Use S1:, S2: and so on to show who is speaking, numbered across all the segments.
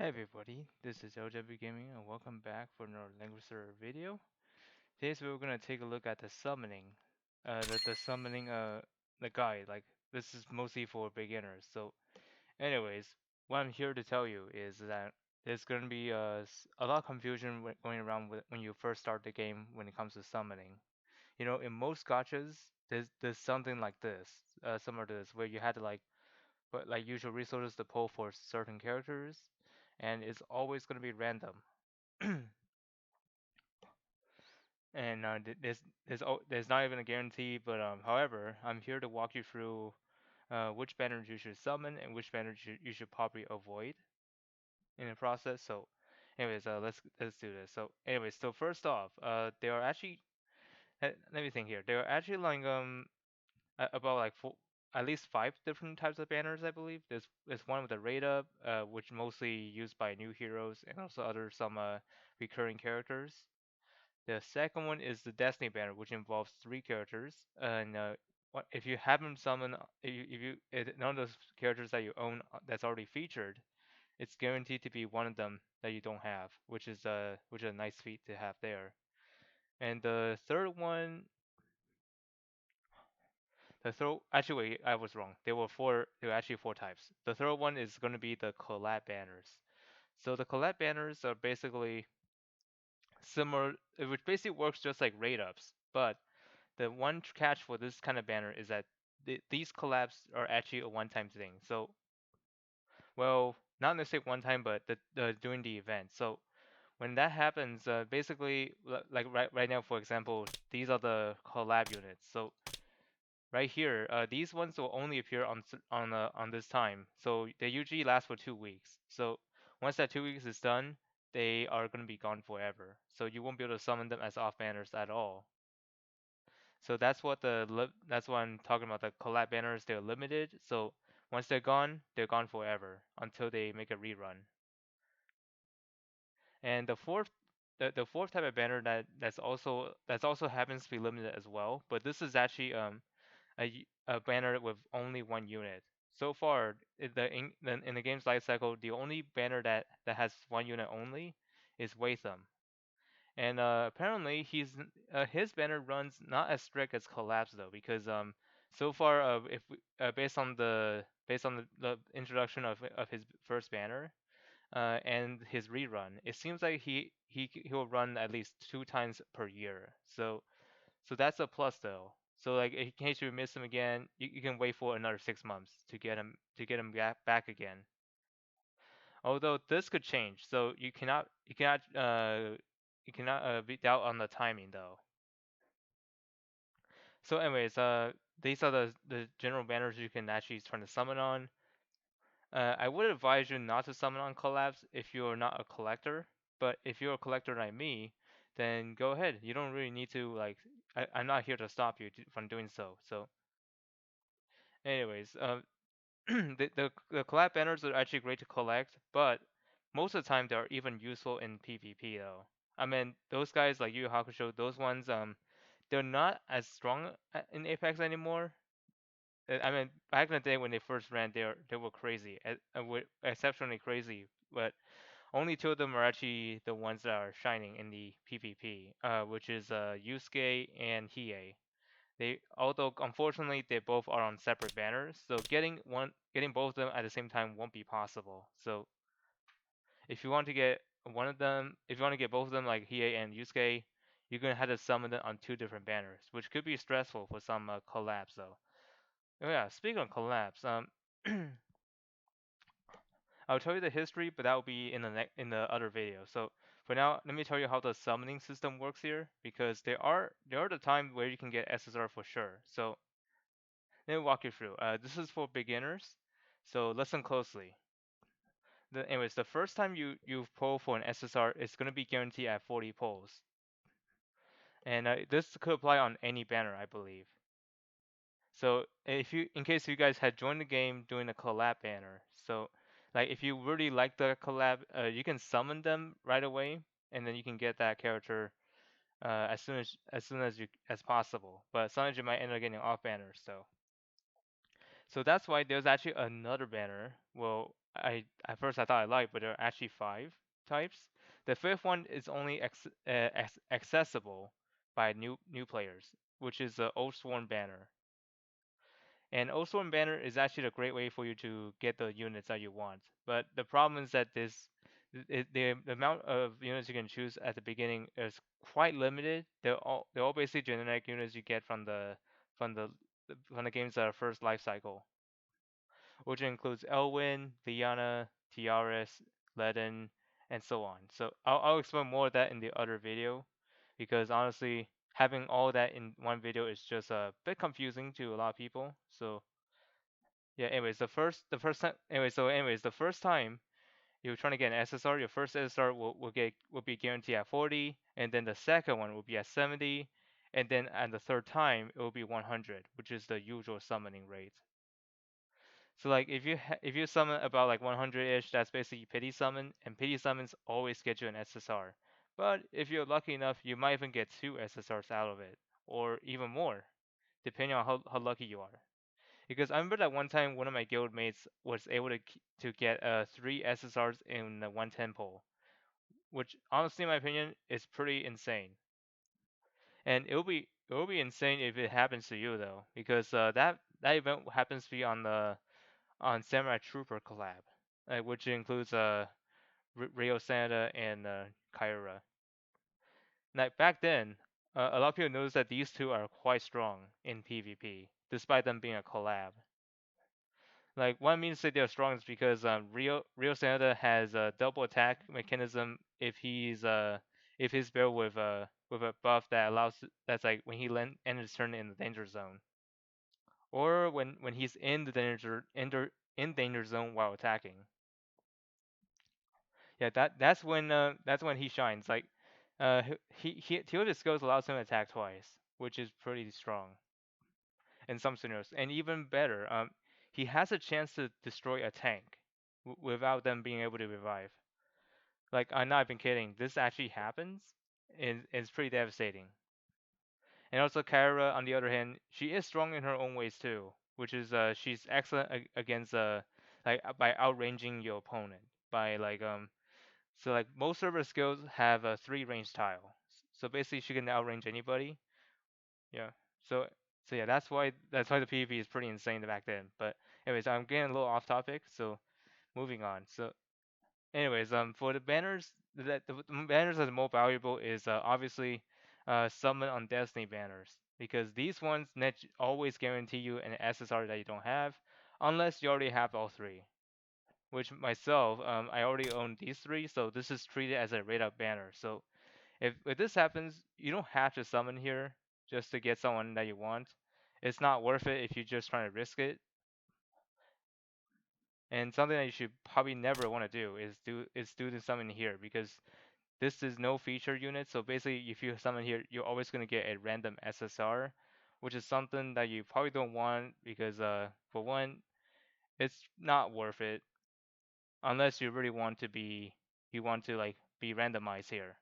S1: Hey everybody, this is LW Gaming and welcome back for another Langrisser video. Today we're gonna take a look at the summoning, the summoning the guide. Like this is mostly for beginners. So, anyways, what I'm here to tell you is that there's gonna be a lot of confusion going around when you first start the game when it comes to summoning. You know, in most gachas, there's something like this, similar to this, where you had to use your resources to pull for certain characters, and it's always going to be random. And there's not even a guarantee, but however, I'm here to walk you through which banners you should summon and which banners you should probably avoid in the process. So, anyways, let's do this. So, anyways, so first off, there are actually let me think here. There are actually about like four, at least five different types of banners, I believe. There's one with the rate up, which mostly used by new heroes and also other some recurring characters. The second one is the Destiny banner, which involves three characters. And if you haven't summoned, none of those characters that you own that's already featured, it's guaranteed to be one of them that you don't have, which is a nice feat to have there. And the third one actually, wait, I was wrong. There were actually four types. The third one is going to be the collab banners. So the collab banners are basically similar, which basically works just like rate ups. But the one catch for this kind of banner is that these collabs are actually a one-time thing. So, well, not necessarily one time, but during the event. So when that happens, basically, like right now, for example, these are the collab units. So right here, these ones will only appear on this time. So they usually last for 2 weeks. So once that 2 weeks is done, they are going to be gone forever. So you won't be able to summon them as off banners at all. So that's what I'm talking about. The collab banners, they're limited. So once they're gone forever until they make a rerun. And the fourth type of banner that's also happens to be limited as well. But this is actually a banner with only one unit. So far, in the game's life cycle, the only banner that has one unit only is Watham. And apparently his banner runs not as strict as Collapse though, because so far if we, based on the introduction of his first banner and his rerun, it seems like he'll run at least 2 times per year. So that's a plus though. So like in case you miss him again, you can wait for another 6 months to get him back again. Although this could change, so you cannot be doubt on the timing though. So anyways, these are the general banners you can actually turn to summon on. I would advise you not to summon on collabs if you're not a collector. But if you're a collector like me, then go ahead. You don't really need to like. I'm not here to stop you from doing so. So anyways, the collab banners are actually great to collect, but most of the time they're even useful in PvP though. I mean, those guys like Yu Yu Hakusho, those ones they're not as strong in Apex anymore. I mean, back in the day when they first ran, they were crazy, exceptionally crazy. But only two of them are actually the ones that are shining in the PvP, which is Yusuke and Hiei. Although unfortunately they both are on separate banners, so getting both of them at the same time won't be possible. So if you want to get if you want to get both of them like Hiei and Yusuke, you're gonna have to summon them on two different banners, which could be stressful for some collabs though. Oh yeah, speaking of collabs, I'll tell you the history, but that will be in the other video. So for now, let me tell you how the summoning system works here, because there are the times where you can get SSR for sure. So let me walk you through. This is for beginners, so listen closely. Anyways, the first time you pull for an SSR, it's gonna be guaranteed at 40 pulls, and this could apply on any banner, I believe. So in case you guys had joined the game doing the collab banner, so like if you really like the collab, you can summon them right away, and then you can get that character as possible. But sometimes you might end up getting off banners, so that's why there's actually another banner. Well, at first I thought I liked, but there are actually five types. The fifth one is only accessible by new players, which is the Oathsworn Banner. And Oathsworn Banner is actually a great way for you to get the units that you want. But the problem is that the amount of units you can choose at the beginning is quite limited. They're all basically generic units you get from the from the game's first life cycle, which includes Elwyn, Liana, Tiaris, Ledin, and so on. So I'll explain more of that in the other video, because honestly, having all that in one video is just a bit confusing to a lot of people. So yeah, anyways, the first time you're trying to get an SSR, your first SSR will be guaranteed at 40, and then the second one will be at 70, and then at the third time it will be 100, which is the usual summoning rate. So like if you summon about like 100-ish, that's basically pity summon, and pity summons always get you an SSR. But if you're lucky enough, you might even get two SSRs out of it, or even more, depending on how lucky you are. Because I remember that one time one of my guild mates was able to get three SSRs in the 110 poll, which honestly, in my opinion, is pretty insane. And it will be insane if it happens to you though, because that event happens to be on Samurai Trooper collab, which includes Rio Santa and Kyura. Like back then, a lot of people noticed that these two are quite strong in PvP, despite them being a collab. Like what I mean to say they're strong is because Rio Santa has a double attack mechanism if he's built with a buff that allows that's like when he enters turn in the danger zone, or when he's in the in danger zone while attacking. Yeah, that's when he shines. Like, Teal skills allows him to attack twice, which is pretty strong in some scenarios. And even better, he has a chance to destroy a tank without them being able to revive. Like, I'm not even kidding. This actually happens, and it's pretty devastating. And also, Kyra, on the other hand, she is strong in her own ways too, which is she's excellent against by outranging your opponent by so like most of her skills have a three range tile. So basically she can outrange anybody. Yeah. So so yeah, that's why the PvP is pretty insane back then. But anyways, I'm getting a little off topic, so moving on. So anyways, for the banners, the banners that are more valuable is obviously summon on Destiny banners, because these ones always guarantee you an SSR that you don't have, unless you already have all three. Which myself, I already own these three, so this is treated as a rate up banner. So if this happens, you don't have to summon here just to get someone that you want. It's not worth it if you're just trying to risk it. And something that you should probably never want to do is do the summon here, because this is no feature unit. So basically, if you summon here, you're always gonna get a random SSR, which is something that you probably don't want, because for one, it's not worth it unless you really want to like be randomized here.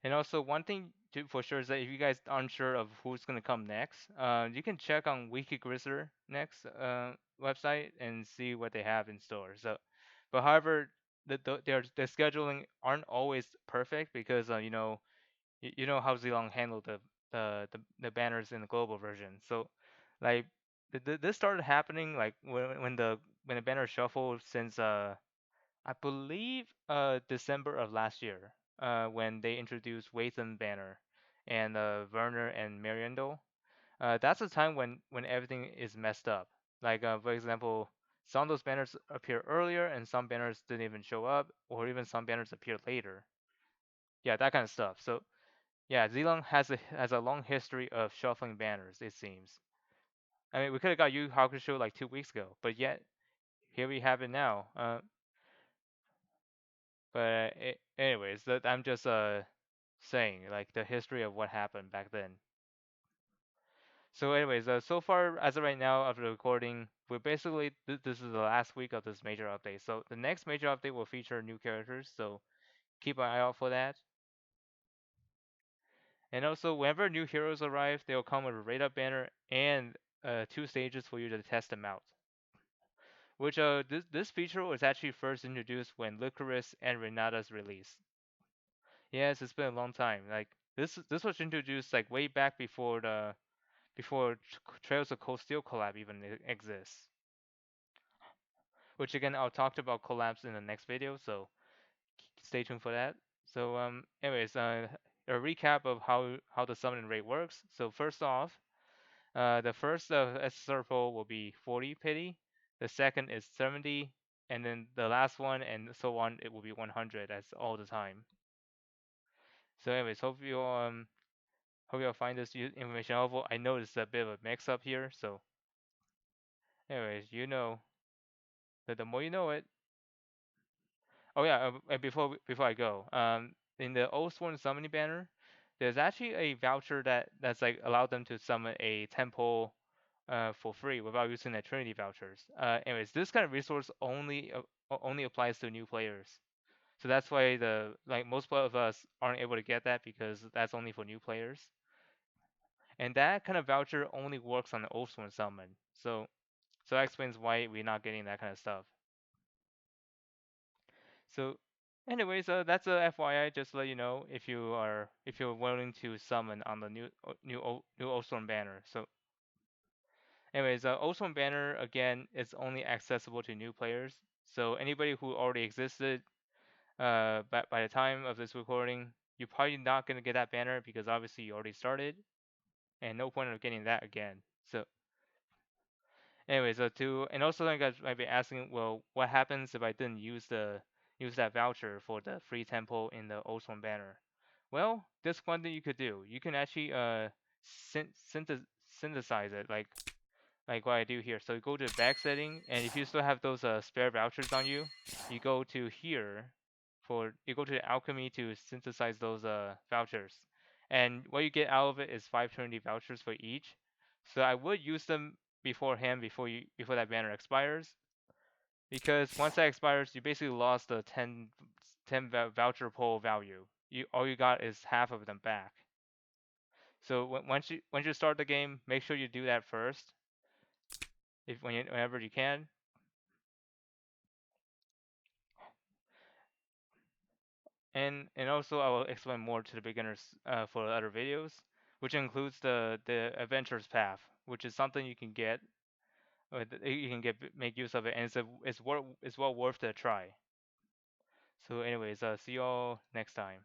S1: And also one thing for sure is that if you guys aren't sure of who's gonna come next, you can check on Langrisser next website and see what they have in store. So, but however, their scheduling aren't always perfect, because you know how Zilong handled the banners in the global version. So, like this started happening like when the banner shuffled since I believe December of last year, when they introduced Wathan banner and Werner and Mariendal. That's the time when everything is messed up. Like for example, some of those banners appear earlier and some banners didn't even show up, or even some banners appear later. Yeah, that kind of stuff. So yeah, Zilong has a long history of shuffling banners, it seems. I mean, we could have got Yu Hakusho like 2 weeks ago, but yet here we have it now. But anyways, I'm just saying like the history of what happened back then. So anyways, so far as of right now of the recording, we're basically this is the last week of this major update. So the next major update will feature new characters. So keep an eye out for that. And also, whenever new heroes arrive, they'll come with a rate up banner and two stages for you to test them out. Which this feature was actually first introduced when Licorice and Renata's release. Yes, it's been a long time. Like this was introduced like way back before the before Trails of Cold Steel collab even exists. Which again I'll talk about collabs in the next video, so stay tuned for that. So anyways, a recap of how the summoning rate works. So first off, the first circle will be 40 pity, the second is 70, and then the last one and so on it will be 100 as all the time. So anyways, hope you'll find this information helpful. I know it's a bit of a mix up here, so anyways, you know that the more you know it. Oh yeah, and before I go, in the old Sworn Summoning banner, there's actually a voucher that's like allowed them to summon a temple for free without using the Trinity vouchers. Anyways, this kind of resource only applies to new players. So that's why the like most of us aren't able to get that because that's only for new players. And that kind of voucher only works on the old Sworn summon. So that explains why we're not getting that kind of stuff. So, anyways, that's a FYI. Just to let you know if you're willing to summon on the new Ozone banner. So, anyways, Ozone banner again is only accessible to new players. So anybody who already existed by the time of this recording, you're probably not gonna get that banner because obviously you already started, and no point of getting that again. So anyways, and also you guys might be asking, well, what happens if I didn't use that voucher for the free temple in the Ozone banner? Well, there's one thing you could do. You can actually synthesize it like what I do here. So you go to back setting, and if you still have those spare vouchers on you, you go to here you go to the alchemy to synthesize those vouchers. And what you get out of it is 5 Trinity vouchers for each. So I would use them beforehand before that banner expires, because once that expires, you basically lost the 10 voucher pool value. All you got is half of them back. So once you start the game, make sure you do that first, whenever you can. And also I will explain more to the beginners for other videos, which includes the adventurer's path, which is something you can get, you can make use of it, and it's well worth the try. So anyways, see y'all next time.